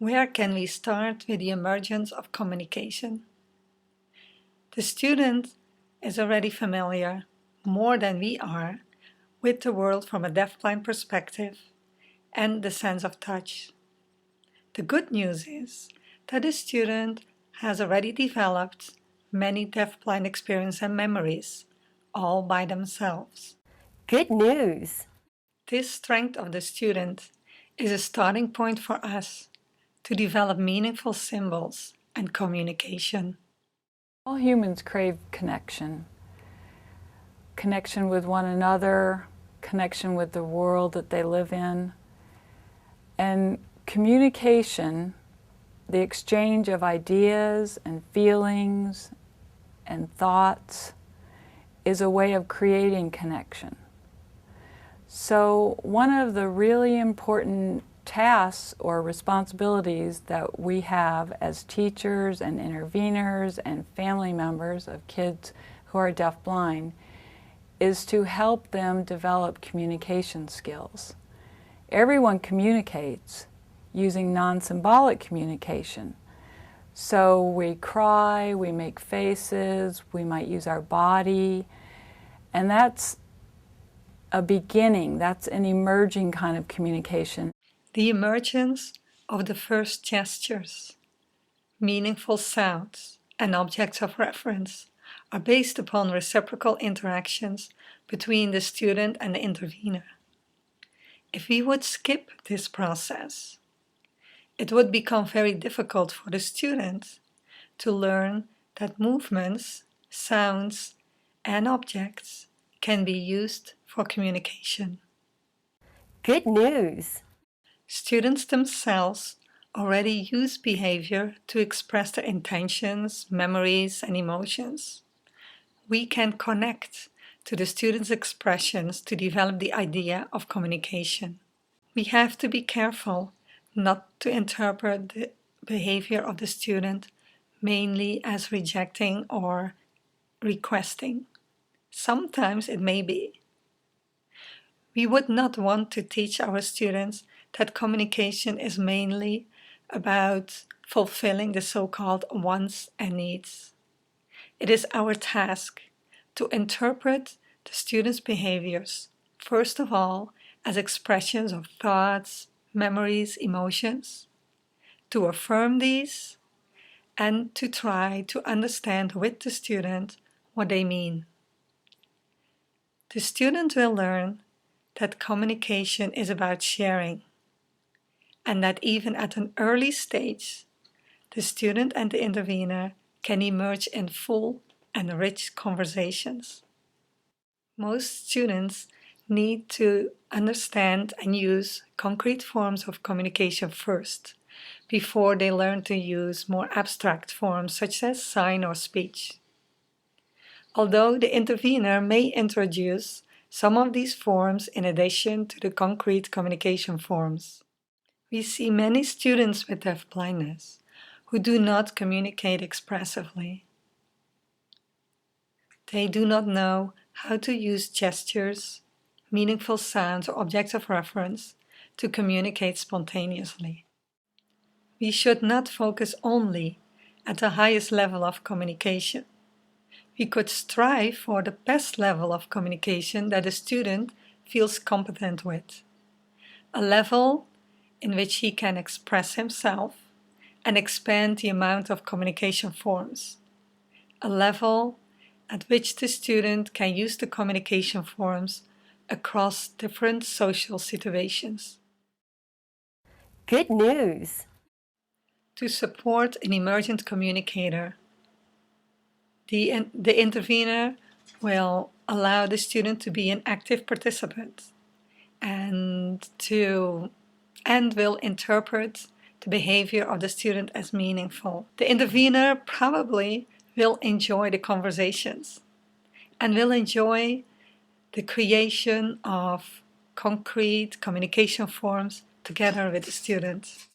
Where can we start with the emergence of communication? The student is already familiar, more than we are, with the world from a deaf-blind perspective and the sense of touch. The good news is that the student has already developed many deaf-blind experiences and memories, all by themselves. Good news! This strength of the student is a starting point for us to develop meaningful symbols and communication. All humans crave connection. Connection with one another, connection with the world that they live in. And communication, the exchange of ideas and feelings and thoughts, is a way of creating connection. So one of the really important tasks or responsibilities that we have as teachers and interveners and family members of kids who are deaf-blind is to help them develop communication skills. Everyone communicates using non-symbolic communication. So we cry, we make faces, we might use our body, and that's a beginning, that's an emerging kind of communication. The emergence of the first gestures, meaningful sounds, and objects of reference are based upon reciprocal interactions between the student and the intervener. If we would skip this process, it would become very difficult for the student to learn that movements, sounds, and objects can be used for communication. Good news! Students themselves already use behavior to express their intentions, memories, and emotions. We can connect to the students' expressions to develop the idea of communication. We have to be careful not to interpret the behavior of the student mainly as rejecting or requesting. Sometimes it may be. We would not want to teach our students that communication is mainly about fulfilling the so-called wants and needs. It is our task to interpret the students' behaviors, first of all, as expressions of thoughts, memories, emotions, to affirm these, and to try to understand with the student what they mean. The student will learn that communication is about sharing, and that even at an early stage, the student and the intervener can emerge in full and rich conversations. Most students need to understand and use concrete forms of communication first, before they learn to use more abstract forms such as sign or speech. Although the intervener may introduce some of these forms in addition to the concrete communication forms. We see many students with deaf-blindness who do not communicate expressively. They do not know how to use gestures, meaningful sounds, or objects of reference to communicate spontaneously. We should not focus only at the highest level of communication. We could strive for the best level of communication that a student feels competent with, a level in which he can express himself and expand the amount of communication forms, a level at which the student can use the communication forms across different social situations. Good news! To support an emergent communicator, the intervener will allow the student to be an active participant and will interpret the behavior of the student as meaningful. The intervener probably will enjoy the conversations and will enjoy the creation of concrete communication forms together with the student.